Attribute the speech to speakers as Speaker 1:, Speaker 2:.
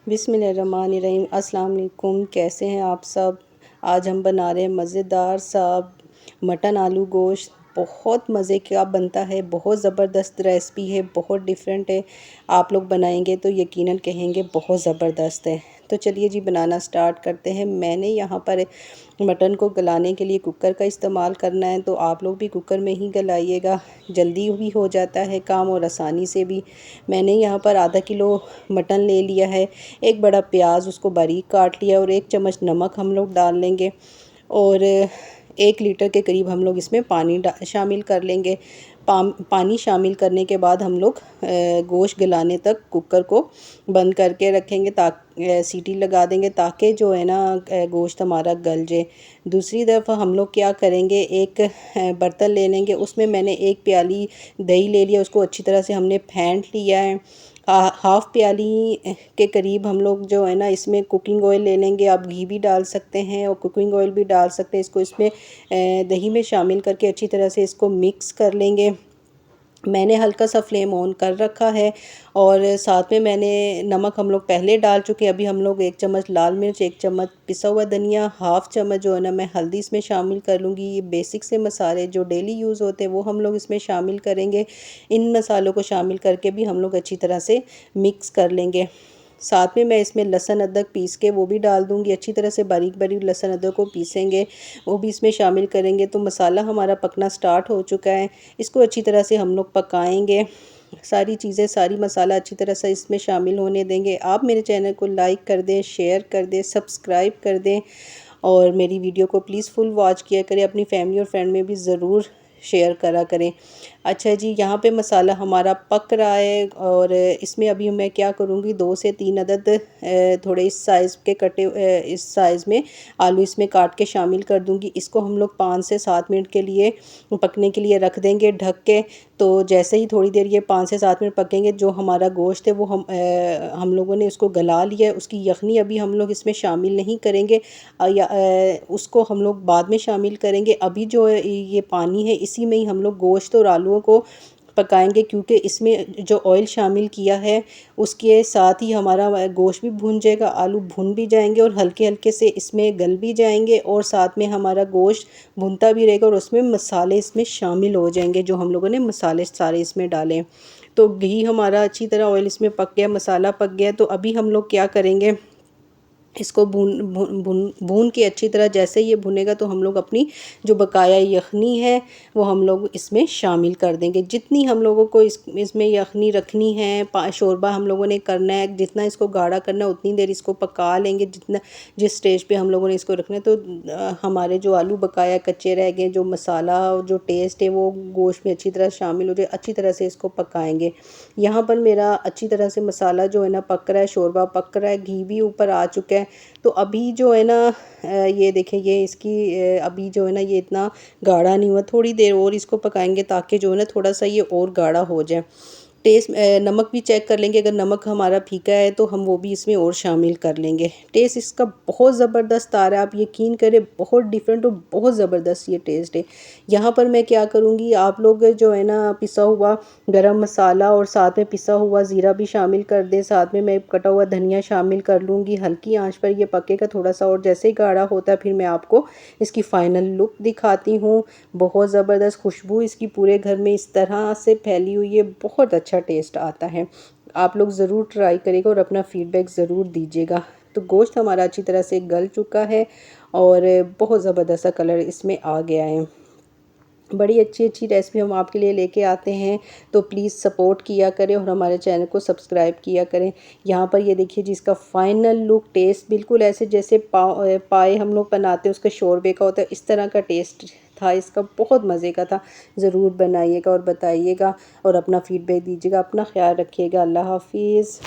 Speaker 1: बिस्मिल्लाहिर्रहमानिर्रहीम। अस्सलाम वालेकुम। कैसे हैं आप सब। आज हम बना रहे हैं मज़ेदार सा मटन आलू गोश्त। बहुत मज़े का बनता है, बहुत ज़बरदस्त रेसिपी है, बहुत डिफरेंट है। आप लोग बनाएंगे तो यकीनन कहेंगे बहुत ज़बरदस्त है। तो चलिए जी बनाना स्टार्ट करते हैं। मैंने यहाँ पर मटन को गलाने के लिए कुकर का इस्तेमाल करना है, तो आप लोग भी कुकर में ही गलाइएगा, जल्दी भी हो जाता है काम और आसानी से भी। मैंने यहाँ पर आधा किलो मटन ले लिया है, एक बड़ा प्याज उसको बारीक काट लिया और 1 चम्मच नमक हम लोग डाल लेंगे और 1 लीटर के करीब हम लोग इसमें पानी शामिल कर लेंगे। पानी शामिल करने के बाद हम लोग गोश्त गलाने तक कुकर को बंद करके रखेंगे, सीटी लगा देंगे ताकि जो है ना गोश्त हमारा गल जाए। दूसरी तरफ हम लोग क्या करेंगे, एक बर्तन ले लेंगे, उसमें मैंने 1 प्याली दही ले लिया, उसको अच्छी तरह से हमने फेंट लिया है। हाफ़ प्याली के करीब हम लोग जो है ना इसमें कुकिंग ऑयल ले लेंगे। आप घी भी डाल सकते हैं और कुकिंग ऑयल भी डाल सकते हैं। इसको इसमें दही में शामिल करके अच्छी तरह से इसको मिक्स कर लेंगे। मैंने हल्का सा फ्लेम ऑन कर रखा है और साथ में मैंने नमक हम लोग पहले डाल चुके हैं। अभी हम लोग 1 चम्मच लाल मिर्च, 1 चम्मच पिसा हुआ धनिया, हाफ़ चम्मच जो है ना मैं हल्दी इसमें शामिल कर लूँगी। ये बेसिक से मसाले जो डेली यूज़ होते हैं वो हम लोग इसमें शामिल करेंगे। इन मसालों को शामिल करके भी हम लोग अच्छी तरह से मिक्स कर लेंगे। साथ में मैं इसमें लहसुन अदरक पीस के वो भी डाल दूँगी। अच्छी तरह से बारीक बारीक लहसुन अदरक को पीसेंगे, वो भी इसमें शामिल करेंगे। तो मसाला हमारा पकना स्टार्ट हो चुका है। इसको अच्छी तरह से हम लोग पकाएंगे। सारी चीज़ें, सारी मसाला अच्छी तरह से इसमें शामिल होने देंगे। आप मेरे चैनल को लाइक कर दें, शेयर कर दें, सब्सक्राइब कर दें और मेरी वीडियो को प्लीज़ फुल वॉच किया करें। अपनी फैमिली और फ्रेंड में भी ज़रूर शेयर करा करें। अच्छा जी, यहाँ पे मसाला हमारा पक रहा है और इसमें अभी मैं क्या करूँगी, 2 से 3 अदद थोड़े इस साइज़ के कटे इस साइज़ में आलू इसमें काट के शामिल कर दूँगी। इसको हम लोग 5 से 7 मिनट के लिए पकने के लिए रख देंगे ढक के। तो जैसे ही थोड़ी देर ये 5 से 7 मिनट पकेंगे, जो हमारा गोश्त है वो हम लोगों ने उसको गला लिया है। उसकी यखनी अभी हम लोग इसमें शामिल नहीं करेंगे, उसको हम लोग बाद में शामिल करेंगे। अभी जो ये पानी है इसी में ही हम लोग गोश्त और आलूओं को पकाएंगे, क्योंकि इसमें जो ऑयल शामिल किया है उसके साथ ही हमारा गोश्त भी भुन जाएगा, आलू भुन भी जाएंगे और हल्के हल्के से इसमें गल भी जाएंगे और साथ में हमारा गोश्त भुनता भी रहेगा और उसमें मसाले इसमें शामिल हो जाएंगे जो हम लोगों ने मसाले सारे इसमें डालें। तो घी हमारा अच्छी तरह, ऑयल इसमें पक गया, मसाला पक गया। तो अभी हम लोग क्या करेंगे, इसको भून भून भून भून के अच्छी तरह, जैसे ये भुनेगा तो हम लोग अपनी जो बकाया यखनी है वो हम लोग इसमें शामिल कर देंगे। जितनी हम लोगों को इसमें यखनी रखनी है, शोरबा हम लोगों ने करना है, जितना इसको गाढ़ा करना है उतनी देर इसको पका लेंगे, जिस स्टेज पे हम लोगों ने इसको रखना है। तो हमारे जो आलू बकाया कच्चे रह गए, जो मसाला और जो टेस्ट है वो गोश्त में अच्छी तरह शामिल हो जाए, अच्छी तरह से इसको पकाएंगे। यहाँ पर मेरा अच्छी तरह से मसाला जो है ना पक रहा है, शोरबा पक रहा है, घी भी ऊपर आ चुका है। तो अभी जो है ना ये देखें, ये इसकी अभी जो है ना ये इतना गाढ़ा नहीं हुआ। थोड़ी देर और इसको पकाएंगे ताकि जो है ना थोड़ा सा ये और गाढ़ा हो जाए। टेस्ट नमक भी चेक कर लेंगे, अगर नमक हमारा फीका है तो हम वो भी इसमें और शामिल कर लेंगे। टेस्ट इसका बहुत ज़बरदस्त आ रहा है, आप यकीन करें, बहुत डिफरेंट और बहुत ज़बरदस्त ये टेस्ट है। यहाँ पर मैं क्या करूँगी, आप लोग जो है ना पिसा हुआ गरम मसाला और साथ में पिसा हुआ ज़ीरा भी शामिल कर दें। साथ में मैं कटा हुआ धनिया शामिल कर लूँगी। हल्की आंच पर ये पकेगा थोड़ा सा और जैसे ही गाढ़ा होता है फिर मैं आपको इसकी फ़ाइनल लुक दिखाती हूँ। बहुत ज़बरदस्त खुशबू इसकी पूरे घर में इस तरह से फैली हुई है, बहुत अच्छा टेस्ट आता है। आप लोग ज़रूर ट्राई करिएगा और अपना फ़ीडबैक ज़रूर दीजिएगा। तो गोश्त हमारा अच्छी तरह से गल चुका है और बहुत ज़बरदस्त सा कलर इसमें आ गया है। बड़ी अच्छी अच्छी रेसिपी हम आपके लिए लेके आते हैं, तो प्लीज़ सपोर्ट किया करें और हमारे चैनल को सब्सक्राइब किया करें। यहाँ पर ये देखिए जिसका फ़ाइनल लुक, टेस्ट बिल्कुल ऐसे जैसे पाए हम लोग बनाते हैं उसका शोरबे का होता है, इस तरह का टेस्ट था इसका, बहुत मज़े का था। ज़रूर बनाइएगा और बताइएगा और अपना फ़ीडबैक दीजिएगा। अपना ख्याल रखिएगा। अल्लाह हाफिज़।